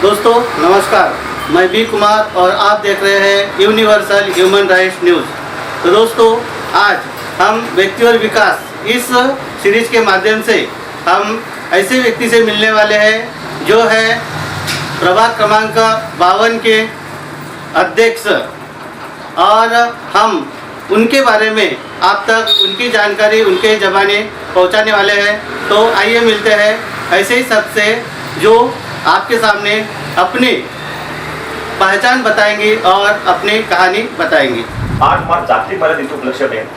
दोस्तों नमस्कार, मैं बी कुमार और आप देख रहे हैं यूनिवर्सल ह्यूमन राइट्स न्यूज़। तो दोस्तों, आज हम व्यक्ति और विकास इस सीरीज के माध्यम से हम ऐसे व्यक्ति से मिलने वाले हैं जो है प्रभाग क्रमांक 52 के अध्यक्ष, और हम उनके बारे में आप तक उनकी जानकारी उनके ज़बानी पहुंचाने वाले हैं। तो आइए मिलते हैं ऐसे ही सबसे जो आपके सामने अपनी पहचान बताएंगी और अपनी कहानी बताएंगी। 8 मार्च जागतिक महिला दिन के उपलक्ष्य में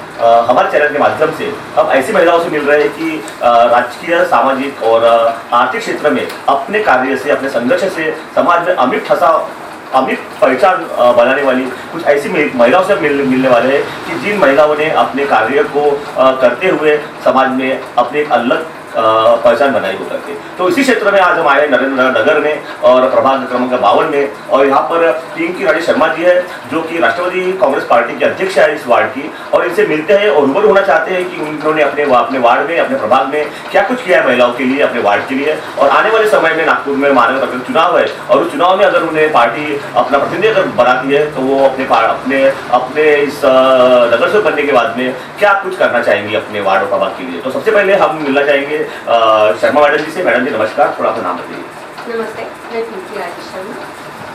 हमारे चैनल के माध्यम से हम ऐसी महिलाओं से मिल रहे हैं कि राजकीय, सामाजिक और आर्थिक क्षेत्र में अपने कार्य से, अपने संघर्ष से समाज में अमिट पहचान बनाने वाली कुछ ऐसी महिलाओं से मिलने वाले हैं कि जिन महिलाओं ने अपने कार्य को करते हुए समाज में अपने एक अलग पहचान बनाई हो करके। तो इसी क्षेत्र में आज हम आए नरेंद्र नगर में और प्रभाग क्रमांक 52 में, और यहाँ पर पिंकी रानी शर्मा जी है जो कि राष्ट्रवादी कांग्रेस पार्टी के अध्यक्ष है इस वार्ड की, और इनसे मिलते हैं और रूबरू होना चाहते हैं कि उन्होंने अपने वार्ड में, अपने प्रभाग में क्या कुछ किया है महिलाओं के लिए, अपने वार्ड के लिए। और आने वाले समय में नागपुर में महानगर चुनाव है, और उस चुनाव में अगर उन्हें पार्टी अपना प्रतिनिधि अगर बनाती है तो वो अपने इस नगर से बनने के बाद में क्या कुछ करना चाहेंगी अपने वार्ड और प्रभाग के लिए। तो सबसे पहले हम मिलना चाहेंगे शर्मा मैडम जी से। मैडम जी नमस्कार, थोड़ा अपना नाम बताइए। नमस्ते, मैं पिंकी रानी शर्मा,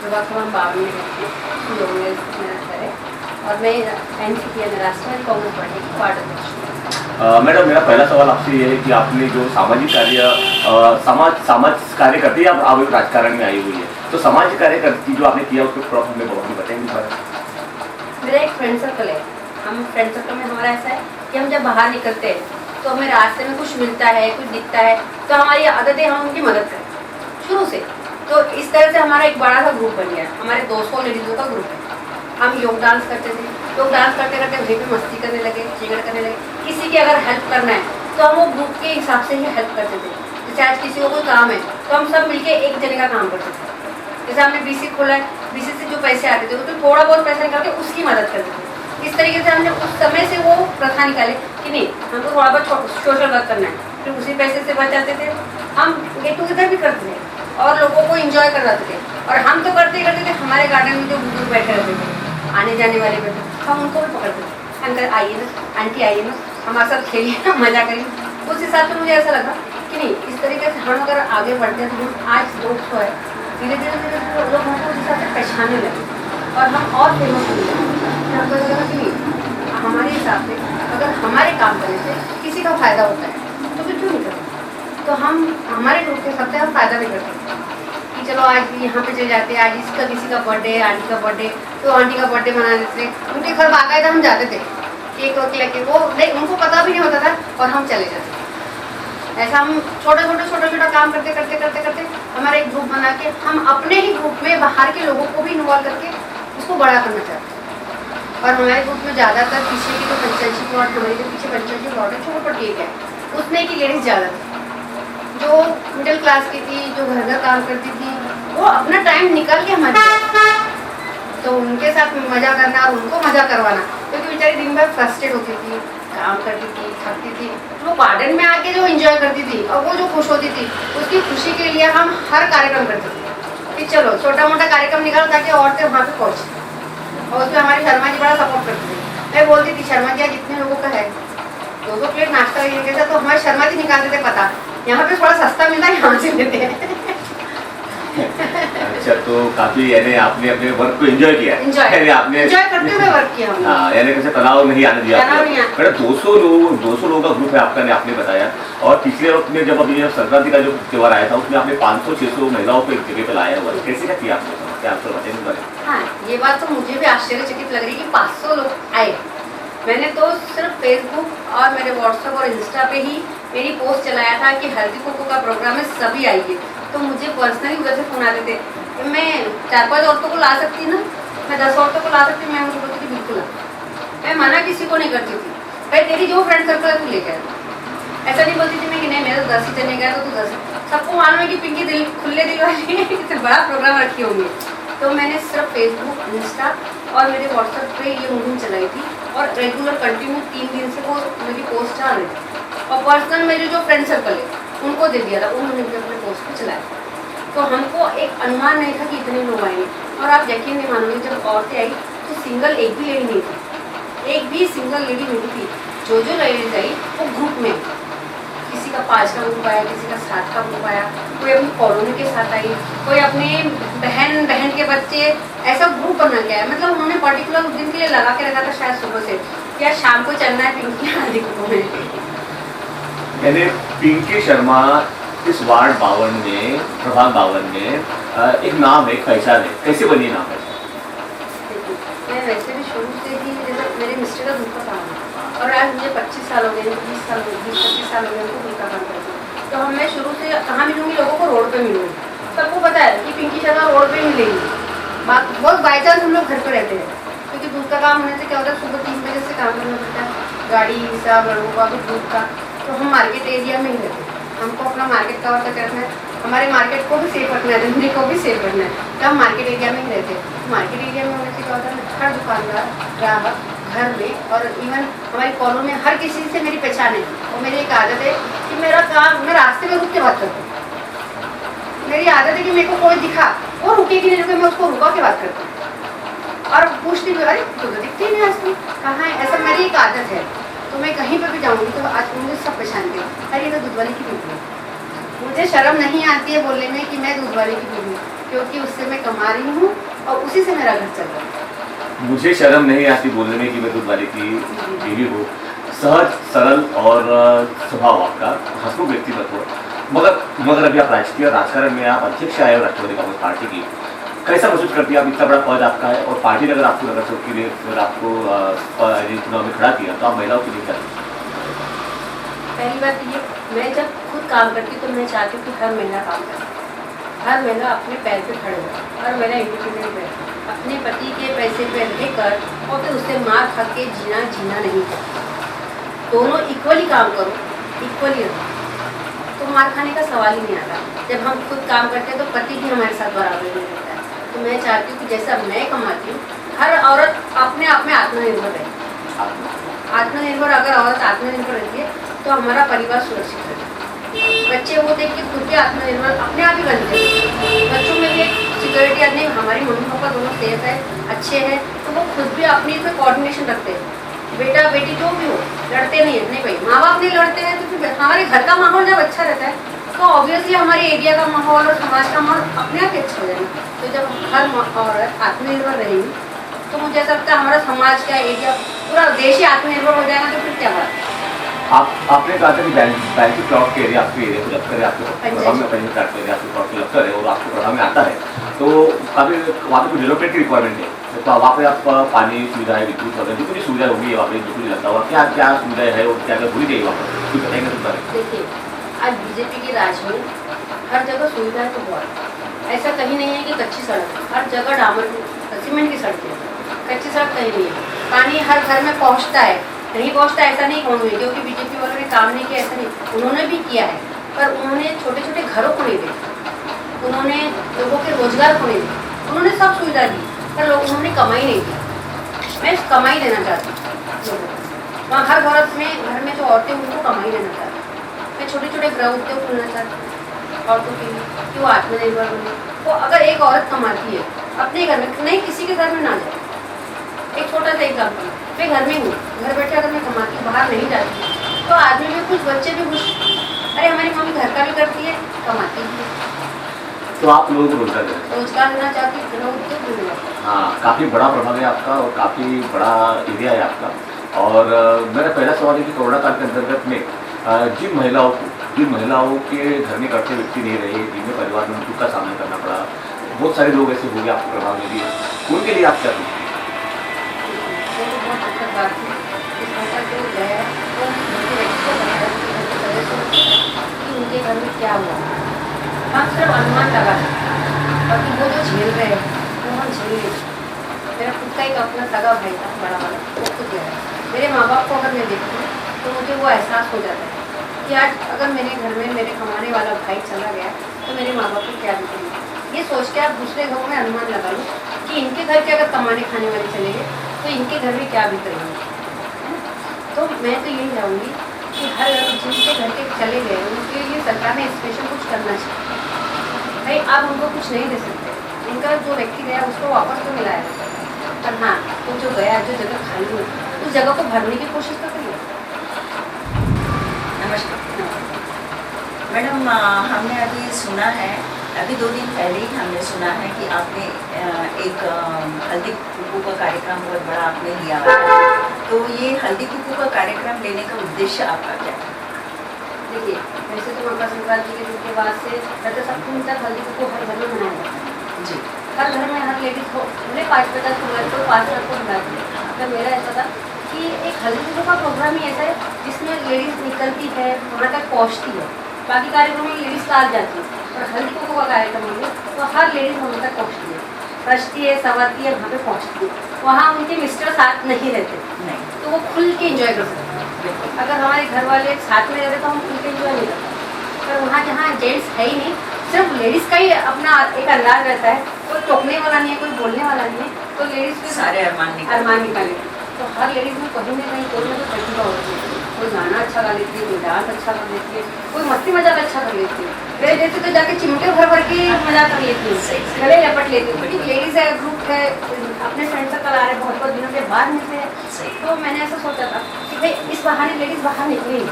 प्रभाग क्रमांक 52 में रहती हूँ और मैं एनसीपी राष्ट्रवादी कांग्रेस पार्टी की वार्ड अध्यक्ष हूँ। मैडम, मेरा पहला सवाल आपसे ये है कि आपने जो सामाजिक कार्य समाज कार्य करती है, आप एक राजकारण में आई हुई है, तो समाज कार्य करती जो आपने किया उसको थोड़ा हमें बताएंगे। मेरा एक फ्रेंड सर्कल है। हम फ्रेंड सर्कल में हमारा ऐसा है कि हम जब बाहर निकलते हैं तो हमें रास्ते में कुछ मिलता है, कुछ दिखता है, तो हमारी आदत है हम उनकी मदद करें शुरू से। तो इस तरह से हमारा एक बड़ा सा ग्रुप बन गया, हमारे 200 लेडीज़ों का ग्रुप है। हम योग डांस करते थे, योग डांस करते करते वहीं पे मस्ती करने लगे, चिगड़ करने लगे। किसी की अगर हेल्प करना है तो हम वो ग्रुप के हिसाब से ही हेल्प करते थे। जैसे आज किसी को कोई काम है तो हम सब मिलके एक जने का काम करते थे। जैसे हमने बीसी खोला है, बीसी से जो पैसे आते थे उसमें थोड़ा बहुत पैसा निकाल के उसकी मदद करते थे। इस तरीके से हमने उस समय से वो प्रथा निकाले कि नहीं, हमको थोड़ा बहुत सोशल वर्क करना है, फिर उसी पैसे से बचाते थे। हम गेट टुगेदर भी करते थे और लोगों को एंजॉय करवाते थे। और हम तो करते थे, हमारे गार्डन में जो बुजुर्ग बैठे रहते थे, आने जाने वाले बैठे, हम उनको भी पकड़ते थे। अंकल आइए ना, आंटी आइए ना, हमारे साथ खेलिए ना, मजा करिए। उस हिसाब से मुझे ऐसा लगा कि नहीं, इस तरीके से हम अगर आगे बढ़ते हैं तो आज 200 है, धीरे धीरे लोग हमको उस हिसाब से पहचानने लगे और हम और फेमस हो गए। हमको लगा कि नहीं, हमारे हिसाब से अगर हमारे काम करने से किसी का फायदा होता है तो फिर क्यों नहीं करते। तो हम हमारे ग्रुप के सबसे हम फायदा भी करते हैं कि चलो आज यहाँ पे चले जाते हैं, आज इसका किसी का बर्थडे है, आंटी का बर्थडे, तो आंटी का बर्थडे मना देते थे। उनके घर बाकायदा हम जाते थे, केक वक लेके, वो नहीं, उनको पता भी नहीं होता था और हम चले जाते। ऐसा हम छोटा काम करते करते हमारा एक ग्रुप बना के हम अपने ही ग्रुप में बाहर के लोगों को भी इन्वॉल्व करके उसको बड़ा करना चाहते हैं। और हमारे ग्रुप में ज़्यादातर पीछे की तो 85 वार्ड, हमारे जो पीछे 85 वार्ड है, छोटा ठीक है, उसमें की लेडीज़ ज़्यादा थी जो मिडिल क्लास की थी, जो घर काम करती थी, वो अपना टाइम निकाल के हमारे तो उनके साथ मज़ा करना और उनको मज़ा करवाना, क्योंकि बेचारी दिन भर फ्रस्ट्रेट होती थी, काम करती थी, थकती थी, वो गार्डन में आके जो एंजॉय करती थी और वो जो खुश होती थी, उसकी खुशी के लिए हम हर कार्यक्रम करते थे कि चलो छोटा मोटा कार्यक्रम निकालो ताकि औरतें वहाँ पे पहुँचे। और उसमें हमारी शर्मा जी बड़ा सपोर्ट करती थी। मैं बोलती थी शर्मा जी आज जितने लोगों का है 200 प्लेट नाश्ता लेके था, तो हमारे शर्मा जी निकालते थे पता, यहाँ पे थोड़ा सस्ता मिलता है, यहाँ से लेते हैं। अच्छा, तो काफी यानी आपने अपने वर्क को एंजॉय किया, आपने एंजॉय करते हुए वर्क किया हमने। हाँ, यानी कैसे तनाव नहीं आने दिया। मैडम 200 लोगों का ग्रुप है आपका, ने आपने बताया, और पिछले वक्त में जब अभी संक्रांति का जो त्योहार आया था उसमें आपने 500-600 महिलाओं को एक जगह पे लाया हुआ, कैसे क्या किया आपने, क्या आपको बताइए। हाँ, ये बात तो मुझे भी आश्चर्यचकित लग रही है कि 500 लोग आए। मैंने तो सिर्फ फेसबुक और मेरे व्हाट्सएप और इंस्टा पे ही मेरी पोस्ट चलाया था कि हल्दी कुकू का प्रोग्राम है, सभी आइए। तो मुझे पर्सनली उधर से फोन आते थे कि मैं 4-5 औरतों को ला सकती ना, मैं 10 औरतों को ला सकती। मैं उनको बोलती थी बिल्कुल, मैं मना किसी को नहीं करती थी, भाई तेरी जो फ्रेंड सर्कल है तू ले गया। ऐसा नहीं बोलती थी मैं कि नहीं मेरे तो 10 ही जने गया तो तू 10। सबको मालूम है कि पिंकी खुले दिल वाली है, बड़ा प्रोग्राम रखी होंगी। तो मैंने सिर्फ फेसबुक, इंस्टा और मेरे व्हाट्सएप पे ये मुहिम चलाई थी और रेगुलर कंटिन्यू 3 दिन से वो मेरी पोस्ट चल रही थी। और पर्सनल मेरे जो फ्रेंड सर्कल है उनको दे दिया था, उन्होंने भी अपने पोस्ट पे चलाया। तो हमको एक अनुमान नहीं था कि इतने लोग आएंगे। और आप यकीन नहीं मानोगे, जब औरतें आई तो सिंगल एक भी लेडी नहीं थी, एक भी सिंगल लेडी नहीं थी। जो जो लेडीज आई वो ग्रुप में, किसी का 5 का ग्रुप आया, किसी का 7 का ग्रुप आया, कोई अपनी कॉलोनी के साथ आई, कोई अपने बहन के बच्चे, ऐसा ग्रुप बना के आया। मतलब उन्होंने पर्टिकुलर उस दिन के लिए लगा के रखा था शायद सुबह से, या शाम को चलना है पिंकी आदि को में। यानी पिंकी शर्मा इस वार्ड 52 में, प्रभाग 52 में एक नाम है, एक पहचान है। कैसे बनी नाम है? मैं वैसे भी शुरू से ही, जैसे मेरे मिस्टर का दूध का काम है और आज मुझे 25 साल हो गए, 20 साल हो गए, 20-25 साल हो गए उनको दूध का काम करती हूँ। तो हम मैं शुरू से कहाँ मिलूँगी, लोगों को रोड पे मिलूँगी। सबको पता है कि पिंकी शर्मा रोड पे ही मिलेगी। बात बहुत बाई चांस हम लोग घर पे रहते हैं, क्योंकि दूध का काम होने से क्या होता है, सुबह 3 बजे से काम करना पड़ता है, गाड़ी हिसाब लड़कों का भी दूध का। तो हम मार्केट एरिया में ही रहते हैं, हमको अपना मार्केट कवर तक रखना है, हमारे मार्केट को भी सेफ रखना है, धंधे को भी सेफ रखना है। तो हम मार्केट एरिया में ही रहते हैं। मार्केट एरिया में होने से क्या होता है, हर दुकानदार, ग्राहक घर में और इवन हमारी कॉलोनी में हर किसी से मेरी पहचान है। और मेरी एक आदत है कि मेरा काम, मैं रास्ते में रुक के बात करती हूँ। मेरी आदत है कि मेरे को कोई दिखा, वो रुके कि नहीं रुके, मैं उसको रुका के बात करती हूँ और पूछती भी, अरे तू तो दिखती नहीं आज, कहाँ है, ऐसा मेरी एक आदत है। तो मैं कहीं पर भी जाऊँगी तो आज मुझे सब पहचानते हैं, अरे ये तो दूध वाली की बीवी है। मुझे शर्म नहीं आती है बोलने में कि मैं दूध वाली की बीवी हूँ, क्योंकि उससे मैं कमा रही हूँ और उसी से मेरा घर चल रहा है। मुझे शर्म नहीं आती बोलने में कि मैं दूध वाली की बीवी हूँ। सहज, सरल और स्वभाव आपका, हंसमुख व्यक्तित्व। मगर अभी आप राजकीय राजकारण में आप अध्यक्ष आए हो राष्ट्रवादी कांग्रेस पार्टी की, कैसा महसूस करती है आप? इतना बड़ा पद आपका है और पार्टी ने अगर आपको नगर चौक के लिए अगर आपको चुनाव में खड़ा किया तो आप महिलाओं के लिए क्या? पहली बात ये, मैं जब खुद काम करती तो मैं चाहती हूँ कि हर महिला काम करे, हर महिला अपने पैर पे खड़े हो, हर महिला इंडिपेंडेंट रहे, अपने पति के पैसे पे रहकर और फिर उससे मार खा के जीना नहीं है। दोनों इक्वली काम करो, इक्वली रहो, तो मार खाने का सवाल ही नहीं आता। जब हम खुद काम करते हैं तो पति भी हमारे साथ बराबर नहीं रहता है। तो मैं चाहती हूँ कि जैसा मैं कमाती हूँ, हर औरत अपने आप में आत्मनिर्भर रहे। आत्मनिर्भर, अगर औरत आत्मनिर्भर रहती है तो हमारा परिवार सुरक्षित रहता है। बच्चे वो देख के खुद भी आत्मनिर्भर अपने आप ही बनते हैं। बच्चों में भी एक सिक्योरिटी आती है, हमारी मम्मी पापा दोनों सेफ है, अच्छे हैं, तो वो खुद भी अपनी इसमें कोऑर्डिनेशन रखते हैं। बेटा बेटी जो भी हो, लड़ते नहीं है, नहीं भाई, माँ बाप नहीं लड़ते हैं तो फिर हमारे घर का माहौल जब अच्छा रहता है तो ऑब्वियसली हमारे एरिया का माहौल और समाज का माहौल अपने आप अच्छा हो जाएगा। तो जब हर औरत आत्मनिर्भर रहेगी तो मुझे ऐसा लगता है हमारा समाज का एरिया, पूरा देश ही आत्मनिर्भर हो जाएगा। तो फिर क्या बात? आपने कहा था कि बैंकिंग प्लॉट के एरिया आपके एरिया को लगता है, आपके प्रभाव में पंचायत प्लॉट के एरिया आपके प्लॉट को लगता है और आपको प्रभाव में आता है, तो काफ़ी वहाँ पर कुछ डेवलपमेंट की रिक्वायरमेंट है। तो वहाँ पे आप पानी सुविधा है, विद्युत वगैरह जो कुछ सुविधा होगी वहाँ पे, जो कुछ लगता होगा, क्या क्या सुविधा है और क्या क्या भूल गई वहाँ पर, कुछ बताएंगे तो बारे में? देखिए, आज बीजेपी के राज में हर जगह सुविधाएं तो बहुत, ऐसा कहीं नहीं है कि कच्ची सड़क, हर जगह डामर सीमेंट की सड़क है, कच्ची सड़क कहीं नहीं है। पानी हर घर में पहुंचता है, नहीं पहुंचता ऐसा नहीं कहूँगी, क्योंकि बीजेपी वालों ने काम नहीं किया ऐसा नहीं, उन्होंने भी किया है, पर उन्होंने छोटे छोटे घरों को नहीं देखा, उन्होंने लोगों के रोजगार को नहीं देखा, उन्होंने सब सुविधा दी पर लोग उन्होंने कमाई नहीं दी। मैं कमाई देना चाहती हूँ लोगों को, वहाँ हर घर में जो औरतें उनको कमाई देना चाहती हूँ। मैं छोटे छोटे गृह उद्योग खोलना चाहती हूँ औरतों के लिए कि वो आत्मनिर्भर बने। वो अगर एक औरत कमाती है अपने घर में, नहीं किसी के घर में ना जाए, एक छोटा सा एग्जाम्पल, मैं घर में हूँ, घर बैठे अगर मैं कमाती हूँ, बाहर नहीं जाती, तो आदमी में कुछ बच्चे भी खुश, अरे हमारी मम्मी घर का भी करती है, कमाती भी है। तो आप लोगों को रोजगार देना, रोजगार देना चाहती हूँ, गृह उद्योग भी। हाँ, काफ़ी बड़ा प्रभाव है आपका और काफ़ी बड़ा एरिया है आपका। और मेरा पहला सवाल है कि कोरोना काल के अंतर्गत में जिन महिलाओं के घर में करते व्यक्ति नहीं रहे, जिनमें परिवार में दुख का सामना करना पड़ा, बहुत सारे लोग ऐसे हो गए आपको प्रभाव में दिए, उनके लिए आप क्या सोचते हैं? बहुत अच्छा बात है, इस भाषा को गया और उनके घर में क्या हुआ, हम सिर्फ अनुमान लगा बाकी वो जो झेल रहे हैं वो हम झेल नहीं। मेरा खुद का एक अपना सगा भाई था बड़ा वाला, वो खुद गया। मेरे माँ बाप को अगर मैं देखती हूँ तो मुझे वो एहसास हो जाता है कि आज अगर मेरे घर में मेरे कमाने वाला भाई चला गया तो मेरे माँ बाप को क्या बीतेगी। ये सोच के आप दूसरे घरों में अनुमान लगा लो कि इनके घर के अगर कमाने खाने वाले चले गए तो इनके घर में क्या बीत रही है। तो मैं तो यही चाहूँगी कि हर जिनके घर के चले गए उनके लिए सरकार ने स्पेशल कुछ करना चाहिए। भाई आप उनको कुछ नहीं दे सकते, उनका जो व्यक्ति गया उसको वापस तो मिला है, पर हाँ वो जो गया, जो जगह खाली हुई उस जगह को भरने की कोशिश तो करिए। नमस्कार मैडम, हमने अभी सुना है, अभी 2 दिन पहले ही हमने सुना है कि आपने एक हल्दी कुकू का कार्यक्रम बहुत बड़ा आपने लिया हुआ है। तो ये हल्दी कुकू का कार्यक्रम लेने का उद्देश्य आपका क्या है? देखिए, वैसे तो मकर संक्रांति के दिन के बाद से रथ सप्तमी तक हल्दी कुकू हर घर में मनाया जाता है जी। हर घर में हर लेडीज को भले 5-50 उम्र को 5 साल को बुलाती है। मतलब मेरा ऐसा था कि एक हल्दी कुकू का प्रोग्राम ही ऐसा है जिसमें लेडीज निकलती है, वहाँ तक पहुँचती है। बाकी कार्यक्रम में लेडीज कार जाती है, और हल्दी कुकू का कार्यक्रम है तो हर लेडीज वहाँ तक पहुँचती है, रचती है, संवरती है, वहाँ पे पहुँचती है। वहाँ उनके मिस्टर साथ नहीं रहते, नहीं, तो वो खुल के इंजॉय कर सकते हैं। अगर हमारे घर वाले साथ में रहते तो हम खुल के इंजॉय नहीं करते, पर वहाँ जहाँ जेंट्स है ही नहीं, सिर्फ लेडीज़ का ही अपना एक अंदाज रहता है, कोई टोकने वाला नहीं है, कोई बोलने वाला नहीं है, तो लेडीज़ के सारे अरमान निकाले। तो हर लेडीज़ में कहीं ना कहीं कोई ना कोई प्रतिभा होती है, कोई गाना अच्छा गा लेती है, कोई डांस अच्छा कर लेती है, कोई मस्ती मजाक अच्छा कर लेती है। मेरे जैसे तो जाके चिमटे भर भर के मजाक कर लेती है, गले लपट लेती है। क्योंकि लेडीज़ है, ग्रुप है, अपने फ्रेंड सर्कल आ रहे हैं, बहुत दिनों के बाद मिलते हैं, तो मैंने ऐसा सोचा था कि भाई इस बहाने लेडीज़ बाहर निकलेंगी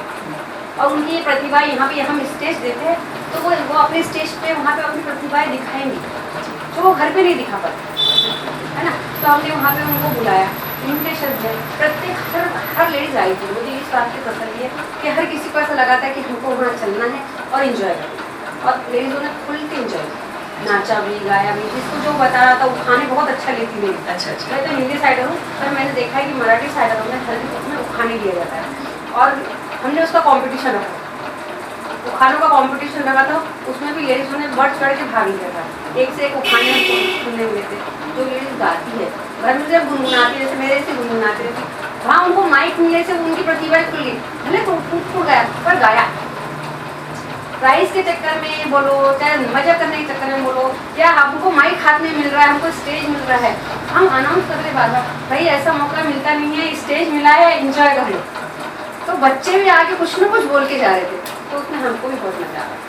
और उनकी ये प्रतिभा यहाँ पे हम स्टेज देते हैं, तो वो अपने स्टेज पे वहाँ पे अपनी प्रतिभाएं दिखाएंगी जो वो घर पे नहीं दिखा पाते, है ना। तो हमने वहाँ पे उनको बुलाया, इन्विटेशन दिया, प्रत्येक हर लेडीज़ आई थी। मुझे इस बात की तसल्ली है कि हर किसी को ऐसा लगा था कि हमको वहाँ चलना है और इन्जॉय करना, और लेडीज़ों ने खुल के इन्जॉय किया, नाचा भी, गाया भी। जिसको जो बता रहा था वो खाने बहुत अच्छा लेती थी। अच्छा। मैं तो हिंदी साइडर हूँ, पर मैंने देखा है कि मराठी साइडरों में हल्दी कुकू में उखाने लिया जाता है, और हमने उसका कंपटीशन रखा, उखानों का कंपटीशन रखा था। उसमें भी लेडीज़ों ने बढ़ चढ़ के भाग लिया था, एक से एक उखाने हमको सुनने मिले थे। जो लेडीज़ गाती है घर में जब गुनगुनाती, जैसे मेरे से गुनगुनाती रहती, वहाँ उनको माइक मिलने से उनकी प्रतिभाएं खुल गई, भले तो टूट गया पर गाया। प्राइस के चक्कर में बोलो, चाहे मजा करने के चक्कर में बोलो, या हमको माइक हाथ में मिल रहा है, हमको स्टेज मिल रहा है, हम अनाउंस कर रहे बार बार, भाई ऐसा मौका मिलता नहीं है, स्टेज मिला है, एंजॉय कर लो। तो बच्चे भी आके कुछ ना कुछ बोल के जा रहे थे, तो उसमें हमको भी बहुत मजा आया।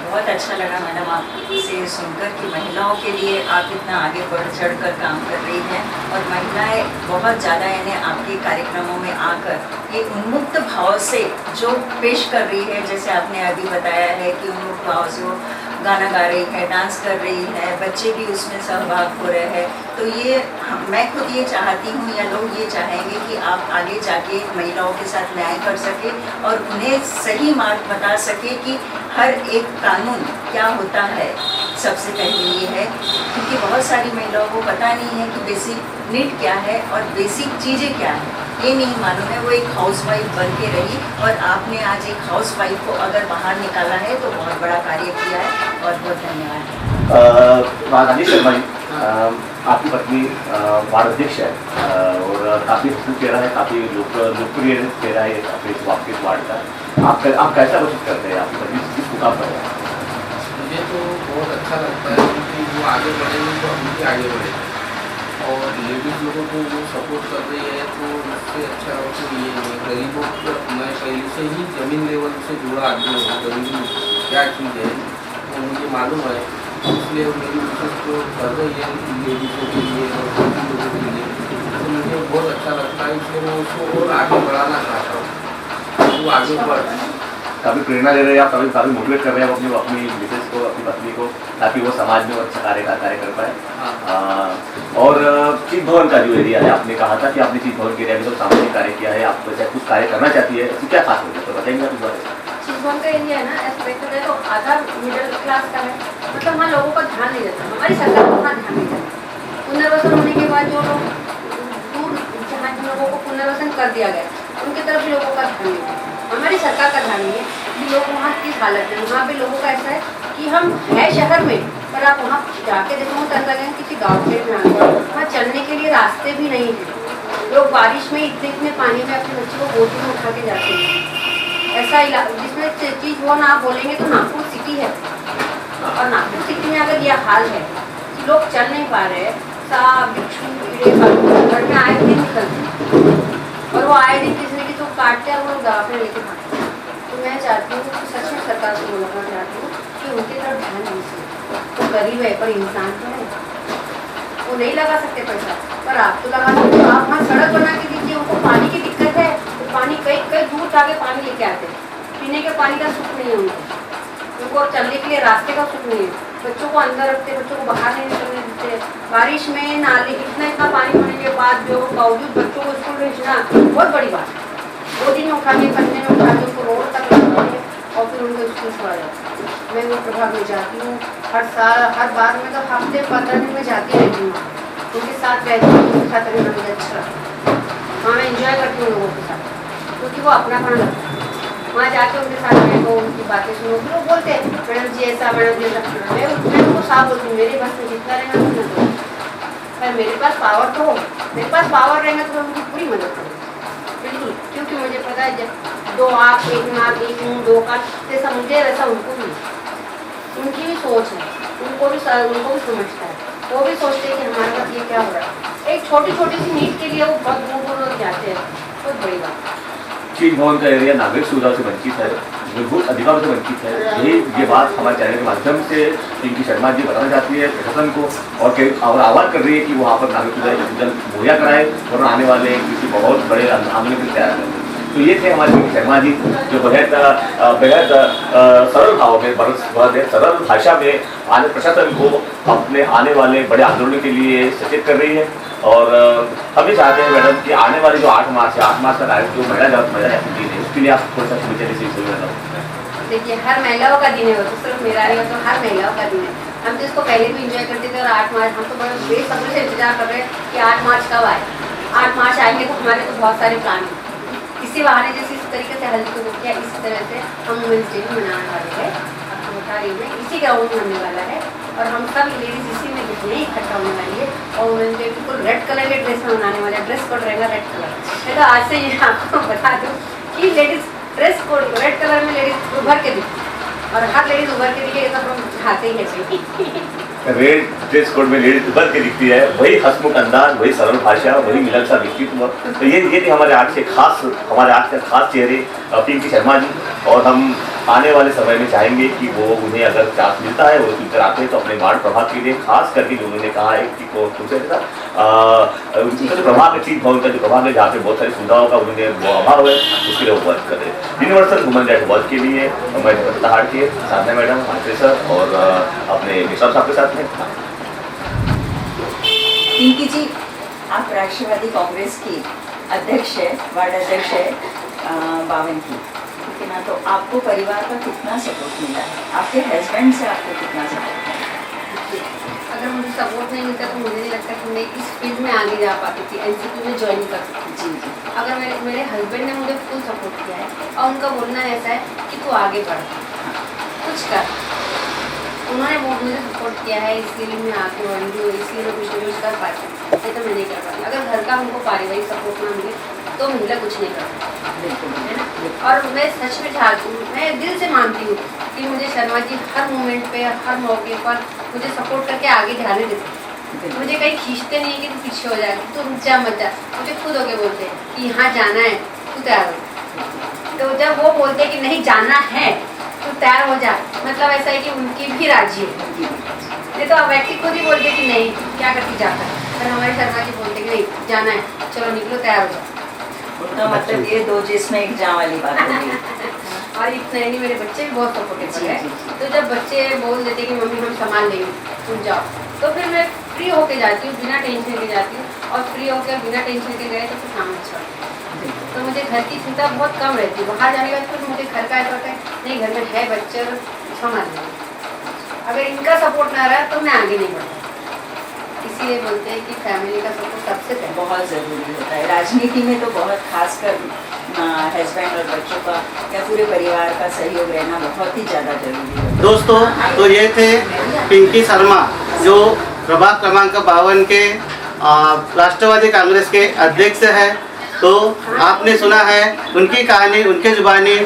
बहुत अच्छा लगा मैडम आपसे सुनकर कि महिलाओं के लिए आप इतना आगे बढ़ चढ़ कर काम कर रही हैं, और महिलाएं बहुत ज़्यादा यानी आपके कार्यक्रमों में आकर ये उन्मुक्त भाव से जो पेश कर रही है, जैसे आपने अभी बताया है कि उन्मुक्त भाव से वो गाना गा रही है, डांस कर रही है, बच्चे भी उसमें सहभाग हो रहे हैं। तो ये मैं खुद ये चाहती हूँ या लोग ये चाहेंगे कि आप आगे जाके महिलाओं के साथ न्याय कर सके और उन्हें सही मार्ग बता सके कि हर एक कानून क्या होता है। सबसे पहले ये है क्योंकि बहुत सारी महिलाओं को पता नहीं है कि बेसिक नीड क्या है और बेसिक चीज़ें क्या है, ये नहीं मालूम है। वो एक हाउसवाइफ बन के रही, और आपने आज एक हाउसवाइफ को अगर बाहर निकाला है तो बहुत बड़ा कार्य किया है। बहुत बहुत धन्यवाद। राजेश शर्मा जी, आपकी पत्नी वार्ड अध्यक्ष है और काफ़ी हंसमुख चेहरा है, काफ़ी लोकप्रिय चेहरा है आपके वार्ड का। आप कैसा कोशिश करते हैं आपकी पत्नी किस मुकाम पर है? मुझे तो बहुत अच्छा लगता है क्योंकि वो आगे बढ़ेंगे तो हम भी आगे बढ़ेंगे, और लेडीज़ लोगों को वो सपोर्ट कर रही है, तो उससे अच्छा हो तो ये है। गरीबों को मैं पहले से ही ज़मीन लेवल से जुड़ा आदमी हूँ, गरीबी क्या चीज़ है वो मुझे मालूम है, इसलिए मेरी कोशिश तो कर रही है लेडीज़ों के लिए और सभी लोगों के लिए। तो मुझे बहुत अच्छा लगता है, इसलिए मैं उसको और आगे बढ़ाना चाहता हूँ, वो आगे बढ़। काफ़ी प्रेरणा दे रहे हैं आप, काफ़ी मोटिवेट कर रहे हैं आप अपनी मिसेस को, अपनी पत्नी को, ताकि वो समाज में अच्छा कार्य कर पाए। और चीज भवन का जो एरिया है, आपने कहा था कि आपने चीज भवन के एरिया में तो सामाजिक कार्य किया है, आप कुछ कार्य करना चाहती है, क्या खास होता है तो बताएंगे आप इस बारे में? चीज भवन का एरिया है ना, एस्पेक्ट है तो आधा मिडिल क्लास का है, मतलब वहाँ लोगों का ध्यान नहीं देता, हमारी सरकार उतना ध्यान नहीं देती। पुनर्वसन होने के बाद जो लोग दूर जहाँ जिन लोगों को पुनर्वसन कर दिया गया, उनकी तरफ भी लोगों का ध्यान नहीं है, हमारी सरकार का ध्यान नहीं है कि लोग वहाँ किस हालत में। वहाँ पे लोगों का ऐसा है कि हम है शहर में, पर आप वहाँ जाके देखो तो ऐसा लगे किसी गाँव के में आते हैं, वहाँ चलने के लिए रास्ते भी नहीं है। लोग बारिश में इतने पानी में अपने बच्चे को गोदी में उठा के जाते हैं। ऐसा इलाका जिसमें चीज़ वो ना बोलेंगे तो नागपुर सिटी है, और नागपुर सिटी में अगर यह हाल है कि लोग चल नहीं पा रहे, सांप बिच्छू कीड़े घर में आए दिन निकलते, और वो आए दिन किसी न किसी को काटते हैं और वो लोग दवा पे लेके भागते हैं। तो तो मैं चाहती हूँ कि सच में सरकार को बोलना चाहती हूँ कि उनकी तरफ ध्यान दीजिए। वो गरीब है पर इंसान तो है, वो नहीं लगा सकते पैसा, पर आप तो लगा सकते हो। आप वहाँ सड़क बना के दीजिए। उनको पानी की दिक्कत है तो पानी कई कई दूर जाके पानी लेके आते हैं। पीने के पानी का सुख नहीं है उनको चलने के लिए रास्ते का सुख नहीं है। बच्चों को अंदर रखते, बच्चों को बाहर नहीं निकलने देते। बारिश में नाले इतना पानी होने के बाद भी बावजूद बच्चों को स्कूल भेजना बहुत बड़ी बात है। 2 दिन उठा के कंधे में उठा के उनको रोड तक लगाते और फिर उनको स्कूल छोड़ा जाता है। मैं वो प्रभाग में जाती हूँ हर साल, हर बार में तो हफ्ते 15 दिन में जाती रहती हूँ। उनके साथ रहती हूँ, उनके साथ रहना मुझे अच्छा लगता है। वहाँ मैं इंजॉय करती हूँ लोगों के साथ, क्योंकि वो अपनापन लगता है। वहाँ जाके उनके साथ बैठो, उनकी बातें सुनो। फिर वो बोलते हैं मैडम जी ऐसा, मैडम जी ऐसा। मैं उनको साफ बोलती हूँ मेरे बस में जितना रहेगा उतना दो, पर मेरे पास पावर तो हो, मेरे पास पावर रहेगा तो मैं उनकी पूरी मदद करूँगी बिल्कुल। क्योंकि मुझे पता है जब 2 आँख 1 नाक 1 मुँह 2 कान जैसा मुझे वैसा उनको भी, उनकी भी सोच है, उनको भी समझता है। वो भी सोचते हैं कि हमारे पास ये क्या हो रहा है। एक छोटी छोटी सी नीड के लिए वो बहुत दूर दूर जाते हैं, बहुत बड़ी बात है। चीज भवन का एरिया नागरिक सुविधा से वंचित है, मूलभूत अधिकारों से वंचित है। ये बात हमारे चैनल के माध्यम से पिंकी शर्मा जी बताना चाहती है प्रशासन को और आह्वान कर रही है कि वहाँ पर नागरिक सुविधा जल्द मुहैया कराए और आने वाले किसी बहुत बड़े आंदोलन के लिए तैयार करें। तो ये थे हमारे पिंकी शर्मा जी जो बेहद सरल भाव में, बहुत सरल भाषा में आने प्रशासन को अपने आने वाले बड़े आंदोलन के लिए सचेत कर रही है। और हम भी चाहते हैं मैडम कि आने वाली जो 8 मार्च है, 8 मार्च का तारीख जो महिला जागृति दिन है, उसके लिए आप थोड़ा सा शुरू से बताओ। देखिए हर महिलाओं का दिन है, वो तो सिर्फ मेरा नहीं, तो हर महिलाओं का दिन है। हम तो इसको पहले भी इंजॉय करते थे और 8 मार्च हम तो बड़े बेसब्री से इंतजार कर रहे हैं कि 8 मार्च कब आए। 8 मार्च आएंगे तो हमारे तो बहुत सारे प्लान हैं। इसी बहाने जैसे इस तरीके से हल्दी को किया, इसी तरह से हम वुमेन्स डे मनाने वाले हैं। आपको बता रही हूँ मैं, इसी ग्राउंड में होने वाला है और हम सब लेडीज इसी में यही इकट्ठा होने वाली है। और वुमेन्स डे बिल्कुल रेड कलर के ड्रेस में मनाने वाले हैं। ड्रेस कोड रहेगा रेड कलर। मैं तो आज से ये आपको बता दूँ कि ladies dress code red colour में लेडीज उभर के दिखती और हर लेडीज उभर के दिखे तो हम दिखाते ही हैं। रेड ड्रेस कोड में लेडीज उभर के दिखती है, वही हंसमुख अंदाज, वही सरल भाषा, वही मिलन सा व्यक्तित्व। तो ये थे हमारे आज के खास चेहरे पिंकी शर्मा जी। और हम आने वाले समय में चाहेंगे कि वो उन्हें अगर चांस मिलता है वो फ्यूचर आते हैं तो अपने वार्ड प्रभाग के लिए खास करके जो उन्होंने कहा है कि उनका प्रभाग है चीज भवन का जो प्रभाग है जहाँ पे बहुत सारी सुविधाओं का उन्होंने वो अभाव है, उसके लिए वो वर्क कर रहे हैं। यूनिवर्सल वुमेन राइट वर्क के लिए मैं तहाड़ के साधना मैडम, आंट्रे सर और अपने मिश्रा साहब के साथ में। पिंकी जी, आप राष्ट्रवादी कांग्रेस की अध्यक्ष है, वार्ड अध्यक्ष है 52 की, ठीक है ना। तो आपको परिवार का कितना सपोर्ट मिला है, आपके हस्बैंड से आपको कितना सपोर्ट मिला? अगर मुझे सपोर्ट नहीं मिलता तो मुझे नहीं लगता कि मैं इस फील्ड में आगे जा पाती थी, एनसीपी में ज्वाइन कर सकती थी। जी। अगर मेरे हस्बैंड ने मुझे फुल सपोर्ट किया है और उनका बोलना ऐसा है कि तू आगे बढ़, कुछ कर। उन्होंने बहुत मुझे सपोर्ट किया है, इसलिए मैं आगे बढ़ी हूँ, इसलिए मैं कुछ ना कुछ कर पाती हूँ, नहीं तो मैं नहीं कर पाती। अगर घर का हमको पारिवारिक सपोर्ट ना मिले तो महिला कुछ नहीं कर सकती, बिल्कुल है ना। और मैं सच में चाहती हूँ, मैं दिल से मानती हूँ कि मुझे शर्मा जी हर मोमेंट पे, हर मौके पर मुझे सपोर्ट करके आगे जाने देते। मुझे कहीं खींचते नहीं कि तू पीछे हो जाए, तू रुक जा मत जा। मुझे खुद होके बोलते हैं कि यहाँ जाना है, तू तैयार हो। तो जब वो बोलते हैं कि नहीं जाना है तो तैयार हो जा, मतलब ऐसा है कि उनकी भी राजी है। नहीं तो व्यक्ति खुद ही बोलते कि नहीं क्या करती जाता है, पर हमारे शर्मा जी बोलते कि नहीं जाना है, चलो निकलो तैयार हो जाओ। उनका मतलब ये 2 जिसमें 1 जान वाली बात हो गई। और इतना नहीं, मेरे बच्चे भी बहुत सपोर्टिव है। जी। तो जब बच्चे बोल देते कि मम्मी हम संभाल लेंगे तुम जाओ, तो फिर मैं फ्री होके जाती हूँ, बिना टेंशन के जाती हूँ। और फ्री होकर बिना टेंशन के गए तो फिर काम अच्छा होता है। तो मुझे घर की चिंता बहुत कम रहती है। बाहर जाने के बाद फिर मुझे घर का ऐसा होता है नहीं घर में है बच्चे संभाल लेंगे। अगर इनका सपोर्ट ना रहा तो मैं आगे नहीं बढ़ता। इसीलिए बोलते हैं कि फैमिली का सपोर्ट सबसे पहले बहुत ज़रूरी होता है राजनीति में, तो बहुत खासकर हस्बैंड और बच्चों का या पूरे परिवार का सहयोग रहना बहुत ही ज़्यादा जरूरी है। दोस्तों, तो ये थे पिंकी शर्मा जो प्रभाग क्रमांक 52 के राष्ट्रवादी कांग्रेस के अध्यक्ष है। तो आपने सुना है उनकी कहानी, उनके जुबानी।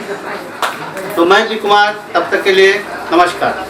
तो मैं भी कुमार, तब तक के लिए नमस्कार।